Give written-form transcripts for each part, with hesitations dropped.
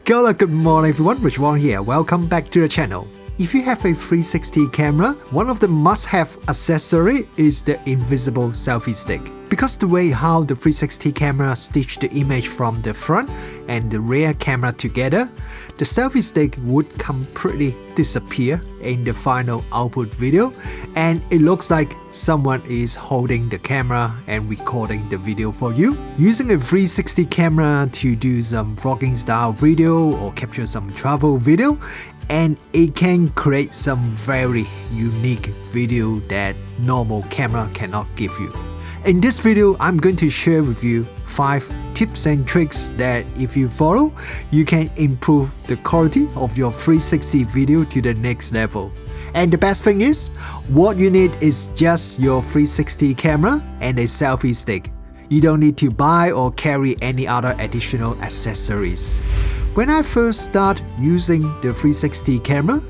Good morning everyone, Richard Wong here. Welcome back to the channel. If you have a 360 camera, one of the must-have accessory is the invisible selfie stick. Because the way how the 360 camera stitch the image from the front and the rear camera together, the selfie stick would completely disappear in the final output video, and it looks like someone is holding the camera and recording the video for you. Using a 360 camera to do some vlogging style video or capture some travel video, and it can create some very unique video that normal camera cannot give you. In this video, I'm going to share with you 5 tips and tricks that if you follow, you can improve the quality of your 360 video to the next level. And the best thing is, what you need is just your 360 camera and a selfie stick. You don't need to buy or carry any other additional accessories. When I first start using the 360 camera,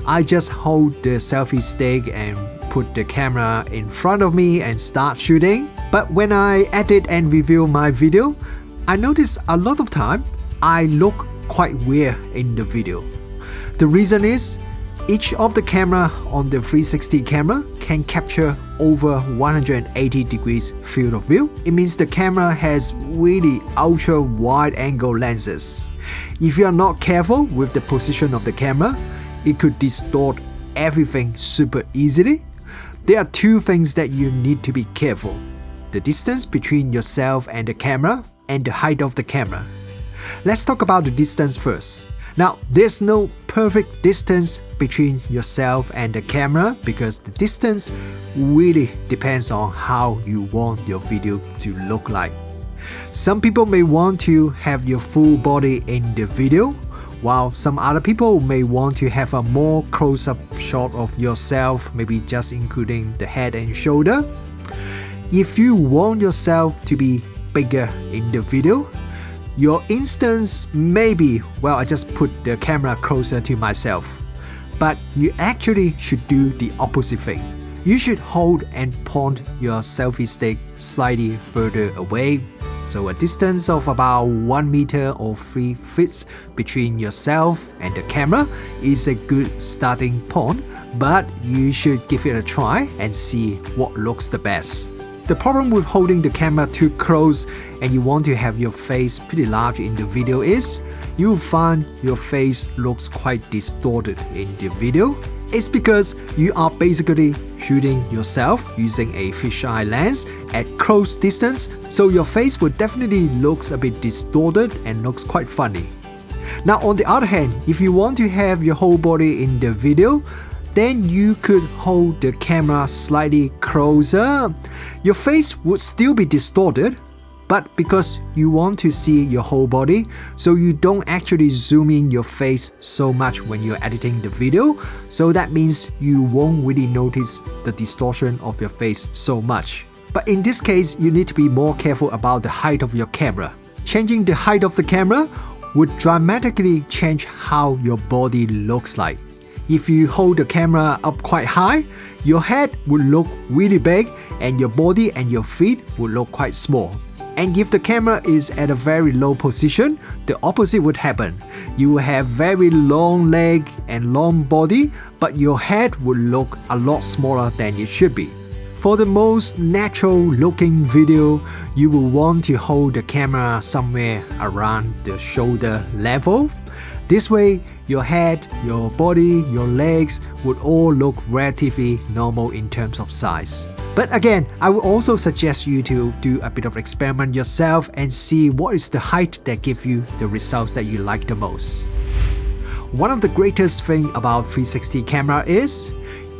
I just hold the selfie stick and put the camera in front of me and start shooting. But when I edit and review my video, I notice a lot of time I look quite weird in the video. The reason is, each of the camera on the 360 camera can capture over 180 degrees field of view. It means the camera has really ultra wide angle lenses. If you are not careful with the position of the camera, it could distort everything super easily. There are 2 things that you need to be careful: the distance between yourself and the camera, and the height of the camera. Let's talk about the distance first. Now, there's no perfect distance between yourself and the camera because the distance really depends on how you want your video to look like. Some people may want to have your full body in the video, while some other people may want to have a more close-up shot of yourself, maybe just including the head and shoulder. If you want yourself to be bigger in the video, your instance may be, well, I just put the camera closer to myself. But you actually should do the opposite thing. You should hold and point your selfie stick slightly further away. So a distance of about 1 meter or 3 feet between yourself and the camera is a good starting point, but you should give it a try and see what looks the best. The problem with holding the camera too close and you want to have your face pretty large in the video is, you'll find your face looks quite distorted in the video. It's because you are basically shooting yourself using a fisheye lens at close distance, so your face will definitely looks a bit distorted and looks quite funny. Now on the other hand, if you want to have your whole body in the video, then you could hold the camera slightly closer. Your face would still be distorted, but because you want to see your whole body, so you don't actually zoom in your face so much when you're editing the video, so that means you won't really notice the distortion of your face so much. But in this case, you need to be more careful about the height of your camera. Changing the height of the camera would dramatically change how your body looks like. If you hold the camera up quite high, your head would look really big and your body and your feet would look quite small. And if the camera is at a very low position, the opposite would happen. You will have very long leg and long body, but your head would look a lot smaller than it should be. For the most natural looking video, you will want to hold the camera somewhere around the shoulder level. This way, your head, your body, your legs would all look relatively normal in terms of size. But again, I would also suggest you to do a bit of experiment yourself and see what is the height that gives you the results that you like the most. One of the greatest thing about 360 camera is,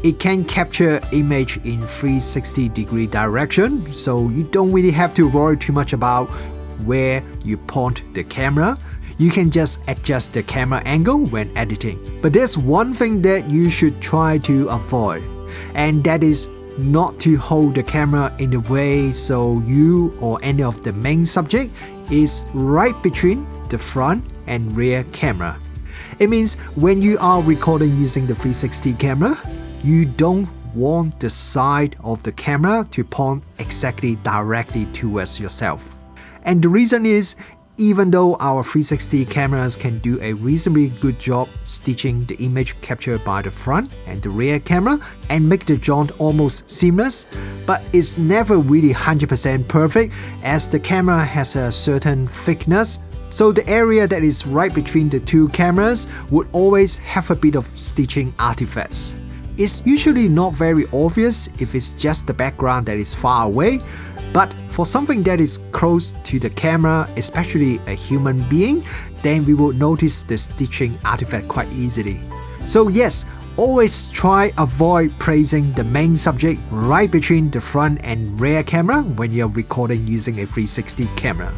it can capture image in 360 degree direction, so you don't really have to worry too much about where you point the camera. You can just adjust the camera angle when editing. But there's one thing that you should try to avoid, and that is not to hold the camera in a way so you or any of the main subject is right between the front and rear camera. It means when you are recording using the 360 camera, you don't want the side of the camera to point exactly directly towards yourself. And the reason is, even though our 360 cameras can do a reasonably good job stitching the image captured by the front and the rear camera and make the jaunt almost seamless, but it's never really 100% perfect as the camera has a certain thickness. So the area that is right between the two cameras would always have a bit of stitching artifacts. It's usually not very obvious if it's just the background that is far away, but for something that is close to the camera, especially a human being, then we will notice the stitching artifact quite easily. So yes, always try avoid placing the main subject right between the front and rear camera when you're recording using a 360 camera.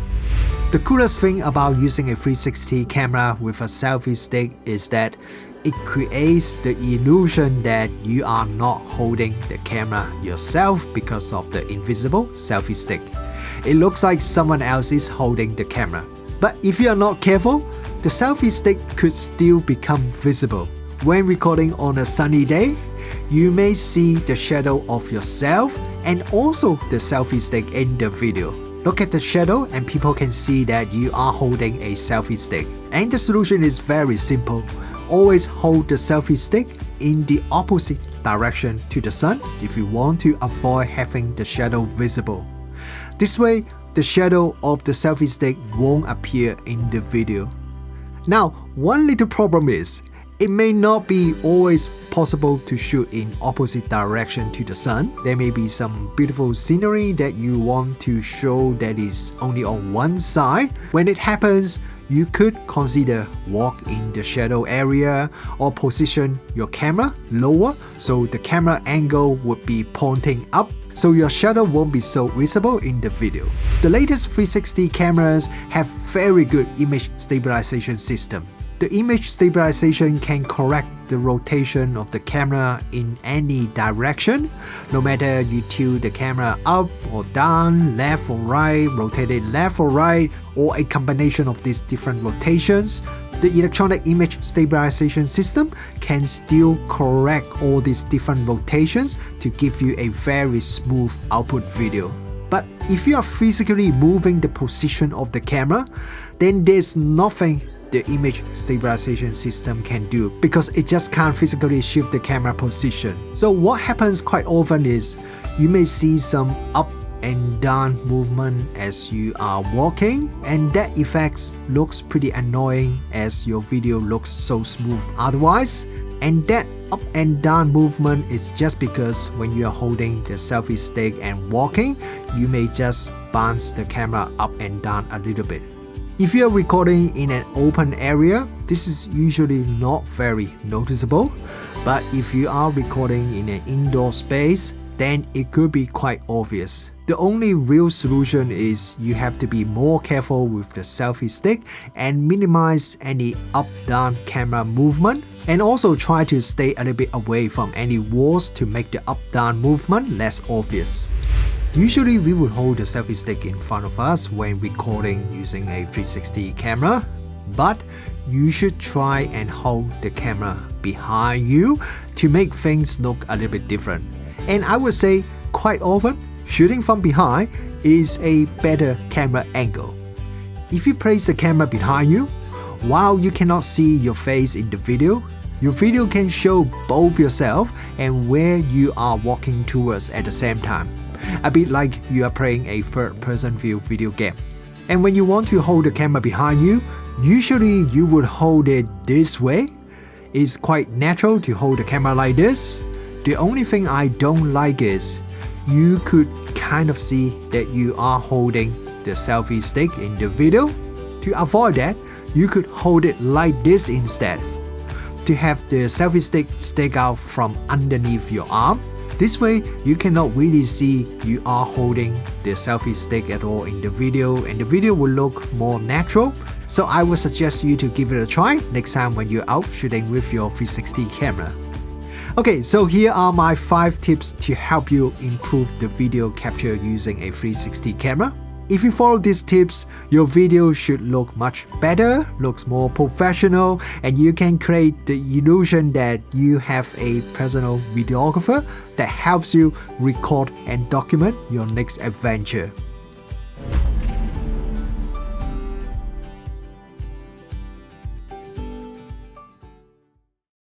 The coolest thing about using a 360 camera with a selfie stick is that it creates the illusion that you are not holding the camera yourself because of the invisible selfie stick. It looks like someone else is holding the camera. But if you are not careful, the selfie stick could still become visible. When recording on a sunny day, you may see the shadow of yourself and also the selfie stick in the video. Look at the shadow and people can see that you are holding a selfie stick. And the solution is very simple. Always hold the selfie stick in the opposite direction to the sun if you want to avoid having the shadow visible. This way, the shadow of the selfie stick won't appear in the video. Now, one little problem is, it may not be always possible to shoot in opposite direction to the sun. There may be some beautiful scenery that you want to show that is only on one side. When it happens, you could consider walk in the shadow area or position your camera lower so the camera angle would be pointing up so your shadow won't be so visible in the video. The latest 360 cameras have very good image stabilization system. The image stabilization can correct the rotation of the camera in any direction, no matter you tilt the camera up or down, left or right, rotate it left or right, or a combination of these different rotations. The electronic image stabilization system can still correct all these different rotations to give you a very smooth output video. But if you are physically moving the position of the camera, then there's nothing the image stabilization system can do because it just can't physically shift the camera position. So what happens quite often is you may see some up and down movement as you are walking, and that effect looks pretty annoying as your video looks so smooth otherwise. And that up and down movement is just because when you are holding the selfie stick and walking, you may just bounce the camera up and down a little bit. If you are recording in an open area, this is usually not very noticeable, but if you are recording in an indoor space, then it could be quite obvious. The only real solution is you have to be more careful with the selfie stick and minimize any up-down camera movement, and also try to stay a little bit away from any walls to make the up-down movement less obvious. Usually we would hold the selfie stick in front of us when recording using a 360 camera, but you should try and hold the camera behind you to make things look a little bit different. And I would say quite often, shooting from behind is a better camera angle. If you place the camera behind you, while you cannot see your face in the video, your video can show both yourself and where you are walking towards at the same time. A bit like you are playing a third-person view video game. And when you want to hold the camera behind you, usually you would hold it this way. It's quite natural to hold the camera like this. The only thing I don't like is you could kind of see that you are holding the selfie stick in the video. To avoid that, you could hold it like this instead, to have the selfie stick stick out from underneath your arm. This way, you cannot really see you are holding the selfie stick at all in the video, and the video will look more natural. So I would suggest you to give it a try next time when you're out shooting with your 360 camera. Okay, so here are my 5 tips to help you improve the video capture using a 360 camera. If you follow these tips, your video should look much better, looks more professional, and you can create the illusion that you have a personal videographer that helps you record and document your next adventure.